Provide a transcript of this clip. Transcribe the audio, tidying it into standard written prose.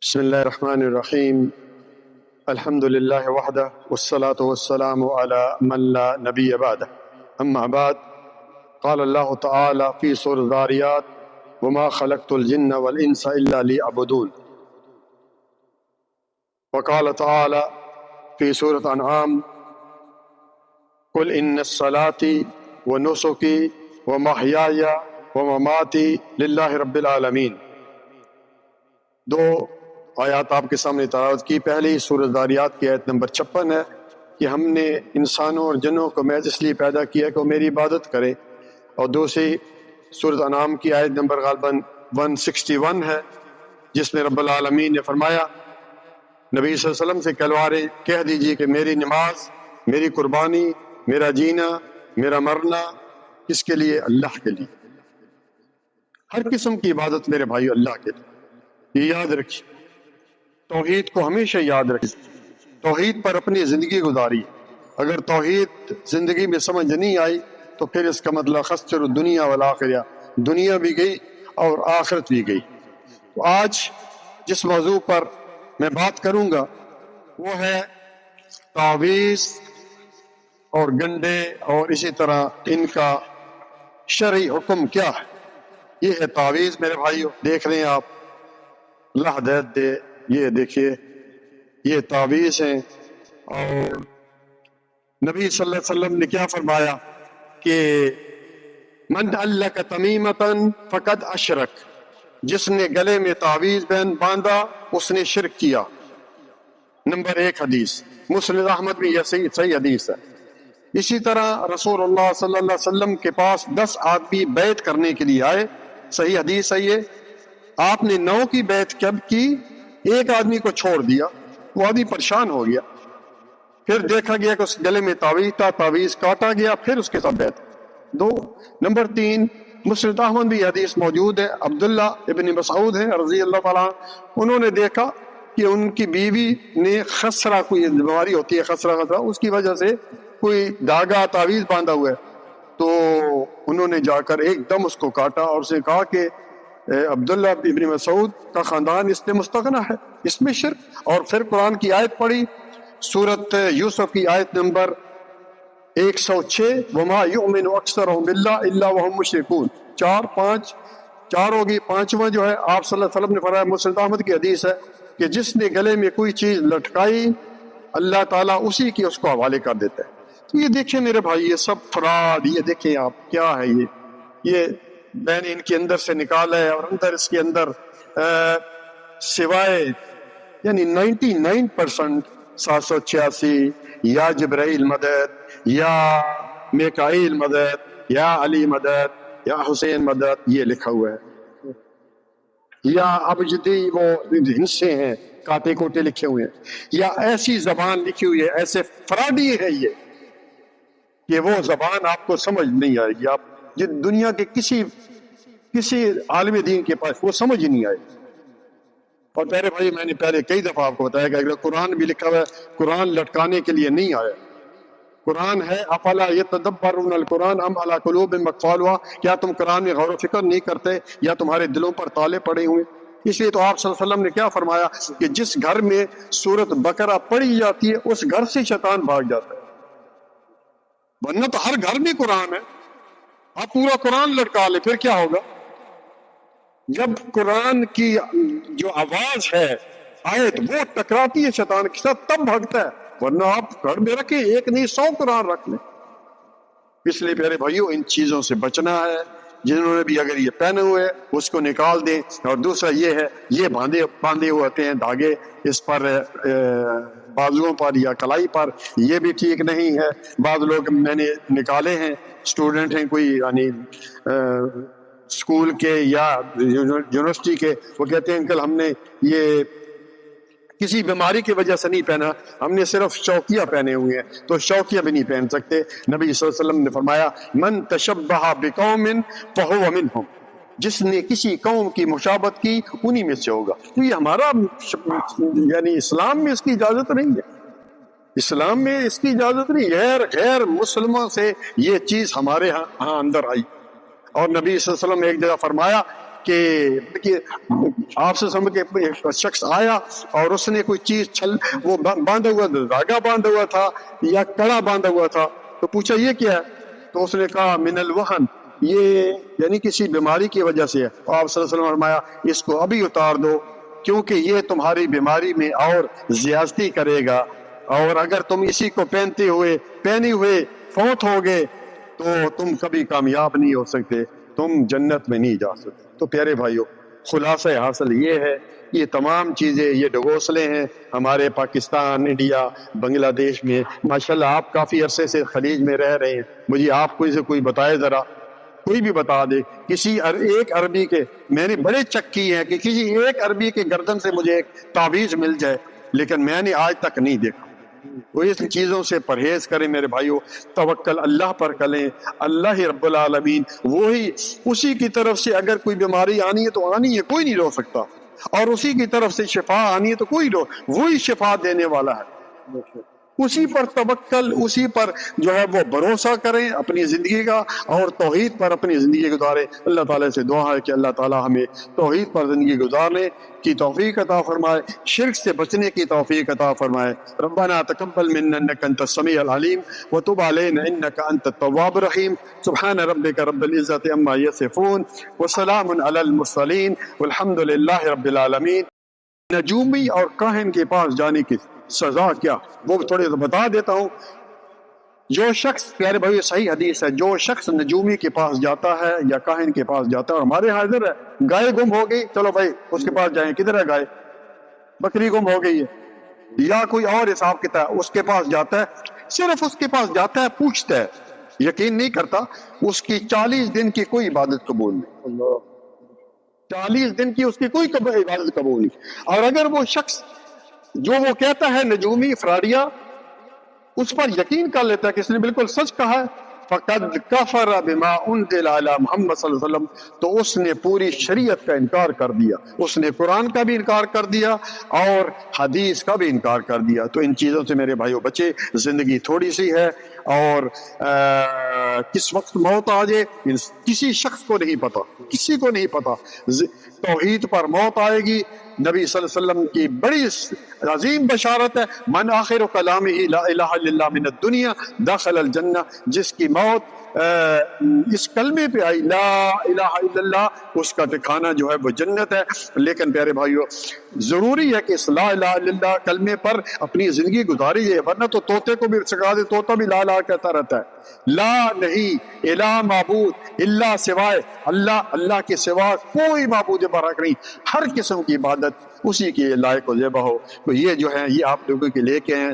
بسم الله الرحمن الرحيم. الحمد لله وحده والصلاة والسلام على من لا نبي بعده. أما بعد، قال الله تعالى في سورة الذاريات: وما خلقت الجن والإنس إلا ليعبدون. وقال تعالى في سورة أنعام: قل إن الصلاة ونسكي ومحياي ومماتي لله رب العالمین. دو آیات آپ کے سامنے تلاوت کی. پہلی سورۃ ذاریات کی آیت نمبر 56 ہے کہ ہم نے انسانوں اور جنوں کو محض اس لیے پیدا کیا کہ وہ میری عبادت کرے، اور دوسری سورۃ انعام کی آیت نمبر غالباً 161 ہے جس میں رب العالمین نے فرمایا نبی صلی اللہ علیہ وسلم سے کہہ دیجیے کہ میری نماز، میری قربانی، میرا جینا، میرا مرنا کس کے لیے؟ اللہ کے لیے. ہر قسم کی عبادت میرے بھائیو اللہ کے لیے. یہ یاد رکھیے، توحید کو ہمیشہ یاد رکھیے، توحید پر اپنی زندگی گزاری. اگر توحید زندگی میں سمجھ نہیں آئی تو پھر اس کا مطلب خسر الدنیا والآخرہ، دنیا بھی گئی اور آخرت بھی گئی. تو آج جس موضوع پر میں بات کروں گا وہ ہے تعویذ اور گنڈے، اور اسی طرح ان کا شرعی حکم کیا ہے. یہ ہے تعویذ میرے بھائیو. دیکھ رہے ہیں آپ، اللہ ہدایت دے، یہ دیکھیے یہ تعویذ ہیں. اور نبی صلی اللہ علیہ وسلم نے کیا فرمایا کہ من علق تمیمۃ فقد اشرک، جس نے گلے میں تعویذ باندھا اس نے شرک کیا. نمبر 1 حدیث مسند احمد میں، یہ صحیح حدیث ہے. اسی طرح رسول اللہ صلی اللہ علیہ وسلم کے پاس 10 آدمی بیعت کرنے کے لیے آئے، صحیح حدیث ہے یہ. آپ نے 9 کی بیعت کب کی؟ ایک آدمی کو چھوڑ دیا، وہ آدمی پریشان ہو گیا. پھر دیکھا گیا کہ اس گلے میں تعویذ تھا، تعویذ کاٹا گیا، پھر اس کے ساتھ بیعت. 2 نمبر 3 مسند احمد بھی حدیث موجود ہے، عبداللہ ابن مسعود ہیں رضی اللہ تعالیٰ، انہوں نے دیکھا کہ ان کی بیوی نے خسرہ، کوئی بیماری ہوتی ہے خسرہ، اس کی وجہ سے کوئی دھاگا تعویذ باندھا ہوا ہے. تو انہوں نے جا کر ایک دم اس کو کاٹا اور اسے کہا کہ عبداللہ ابن مسعود کا خاندان اس میں مستغنی ہے، اس میں شرک. اور پھر قرآن کی آیت پڑھی، سورۃ یوسف کی آیت نمبر 106: وما یؤمن اکثرهم باللہ الا وهم مشرکون. 4 ہوگی. 5واں جو ہے آپ صلی اللہ علیہ وسلم نے فرمایا، مسند احمد کی حدیث ہے کہ جس نے گلے میں کوئی چیز لٹکائی اللہ تعالیٰ اسی کی اس کو حوالے کر دیتا ہے. تو یہ دیکھیں میرے بھائی، یہ سب فراڈ. یہ دیکھیں آپ کیا ہے یہ میں نے ان کے اندر سے نکالا ہے، اور اندر اس کے اندر سوائے یعنی 99% 786 یا جبرائیل مدد یا میکائیل مدد یا علی مدد یا حسین مدد یہ لکھا ہوا ہے، یا ابجدی وہ ہنسے ہیں کاٹے کوٹے لکھے ہوئے ہیں، یا ایسی زبان لکھی ہوئی ہے. ایسے فراڈی ہے یہ کہ وہ زبان آپ کو سمجھ نہیں آئے گی. آپ دنیا کے کسی عالم دین کے پاس وہ سمجھ ہی نہیں آئے. اور میرے بھائی، میں نے پہلے کئی دفعہ آپ کو بتایا کہ اگر قرآن بھی لکھا ہوا ہے، قرآن لٹکانے کے لیے نہیں آیا. قرآن ہے افلا یتدبرون القرآن ام علی قلوب اقفالها، کیا تم قرآن میں غور و فکر نہیں کرتے یا تمہارے دلوں پر تالے پڑے ہوئے؟ اس لیے تو آپ صلی اللہ علیہ وسلم نے کیا فرمایا کہ جس گھر میں سورۃ بقرہ پڑھی جاتی ہے اس گھر سے شیطان بھاگ جاتا ہے. ورنہ تو ہر گھر میں قرآن ہے، آپ پورا قرآن لٹکا لیں پھر کیا ہوگا؟ جب قرآن کی جو آواز ہے، آیت وہ ٹکراتی ہے شیطان کے ساتھ تب بھاگتا ہے. ورنہ آپ گھر میں رکھیں، ایک نہیں 100 قرآن رکھ لیں. اس لیے پیارے بھائیوں ان چیزوں سے بچنا ہے. جنہوں نے بھی اگر یہ پہنے ہوئے اس کو نکال دیں. اور دوسرا یہ ہے، یہ باندھے ہوئے ہوتے ہیں دھاگے اس پر بازوؤں پر یا کلائی پر، یہ بھی ٹھیک نہیں ہے. بعض لوگ میں نے نکالے ہیں، اسٹوڈنٹ ہیں کوئی یعنی اسکول کے یا یونیورسٹی کے، وہ کہتے ہیں انکل ہم نے یہ کسی بیماری کی وجہ سے نہیں پہنا، ہم نے صرف شوقیہ پہنے ہوئے ہیں. تو شوقیہ بھی نہیں پہن سکتے. نبی صلی اللہ علیہ وسلم نے فرمایا من تشبہ بقوم فہو منہم، جس نے کسی قوم کی مشابہت کی انہی میں سے ہوگا. تو یہ ہمارا یعنی اسلام میں اس کی اجازت نہیں ہے. اسلام میں اس کی اجازت نہیں. غیر مسلموں سے یہ چیز ہمارے ہاں اندر آئی. اور نبی صلی اللہ علیہ وسلم نے ایک جگہ فرمایا کہ آپ سے سمجھ کے ایک شخص آیا اور اس نے کوئی چیز چھل وہ باندھا ہوا دھاگا باندھا ہوا تھا یا کڑا باندھا ہوا تھا، تو پوچھا یہ کیا ہے؟ تو اس نے کہا من الوہن، یہ یعنی کسی بیماری کی وجہ سے ہے۔ اور آپ صلی اللہ علیہ وسلم نے فرمایا اس کو ابھی اتار دو، کیونکہ یہ تمہاری بیماری میں اور زیادتی کرے گا، اور اگر تم اسی کو پہنے ہوئے فوت ہوگے تو تم کبھی کامیاب نہیں ہو سکتے، تم جنت میں نہیں جا سکتے۔ تو پیارے بھائیو، خلاصہ حاصل یہ ہے، یہ تمام چیزیں، یہ ڈگوسلے ہیں ہمارے پاکستان، انڈیا، بنگلہ دیش میں۔ ماشاءاللہ آپ کافی عرصے سے خلیج میں رہ رہے ہیں، مجھے آپ کوئی بتائے ذرا، کوئی بھی بتا دے کسی ایک عربی کے، میں نے بڑے چیک کیے ہیں کہ کسی ایک عربی کے گردن سے مجھے ایک تعویذ مل جائے، لیکن میں نے آج تک نہیں دیکھا۔ تو اس چیزوں سے پرہیز کریں میرے بھائیو، توکل اللہ پر کریں، اللہ ہی رب العالمین وہی، اسی کی طرف سے اگر کوئی بیماری آنی ہے تو آنی ہے، کوئی نہیں روک سکتا، اور اسی کی طرف سے شفا آنی ہے تو وہی شفا دینے والا ہے۔ اسی پر توکل، اسی پر جو ہے وہ بھروسہ کریں اپنی زندگی کا، اور توحید پر اپنی زندگی گزاریں۔ اللہ تعالیٰ سے دعا ہے کہ اللہ تعالیٰ ہمیں توحید پر زندگی گزارنے کی توفیق عطا فرمائے، شرک سے بچنے کی توفیق عطا فرمائے۔ ربنا تقبل منا انك انت السميع العليم وتب علينا انك انت التواب الرحيم۔ سبحان ربك رب العزة عما يصفون وسلام على المرسلين والحمد لله رب العالمین۔ نجومی اور کاہن کے پاس جانے کی سزا کیا، وہ تھوڑے بتا دیتا ہوں۔ جو شخص، پیارے بھائی صحیح حدیث ہے، جو شخص نجومی کے پاس جاتا ہے یا کاہن کے پاس جاتا ہے، اور ہمارے حاضر ہے، گائے گم ہو گئی، چلو بھائی اس کے پاس جائیں، کدھر ہے گائے؟ بکری گم ہو گئی ہے، یا کوئی اور حساب کتاب، اس کے پاس جاتا ہے، صرف اس کے پاس جاتا ہے، پوچھتا ہے، یقین نہیں کرتا، اس کی 40 دن کی کوئی عبادت قبول نہیں، 40 دن کی اس کی کوئی عبادت قبول نہیں۔ اور اگر وہ شخص جو وہ کہتا ہے نجومی فراڈیا، اس پر یقین کر لیتا ہے کہ اس نے بالکل سچ کہا ہے، فَقَدْ كَفَرَ بِمَا أُنزِلَ عَلَى محمد صلی اللہ علیہ وسلم، تو اس نے پوری شریعت کا انکار کر دیا، اس نے قرآن کا بھی انکار کر دیا اور حدیث کا بھی انکار کر دیا۔ تو ان چیزوں سے میرے بھائیوں بچے، زندگی تھوڑی سی ہے، اور کس وقت موت آ جائے کسی شخص کو نہیں پتا، کسی کو نہیں پتا۔ توحید پر موت آئے گی، نبی صلی اللہ علیہ وسلم کی بڑی عظیم بشارت ہے، من آخر کلامہ لا الہ الا اللہ من الدنیا دخل الجنہ، جس کی موت اس کلمے پہ آئی لا الہ الا اللہ، اس کا ٹھکانہ جو ہے وہ جنت ہے۔ لیکن پیارے بھائیو، ضروری ہے کہ اس لا الہ الا اللہ کلمے پر اپنی زندگی گزاری جائے، ورنہ تو طوطے کو بھی سکھا دے، طوطا بھی لا لا کہتا رہتا ہے، لا نہیں الہ معبود الا سوائے اللہ، اللہ کے سوا کوئی معبود برحق نہیں، ہر قسم کی عبادت اسی کے لائق و زیبہ ہو۔ تو یہ جو ہے یہ آپ لوگوں کے لے کے ہیں۔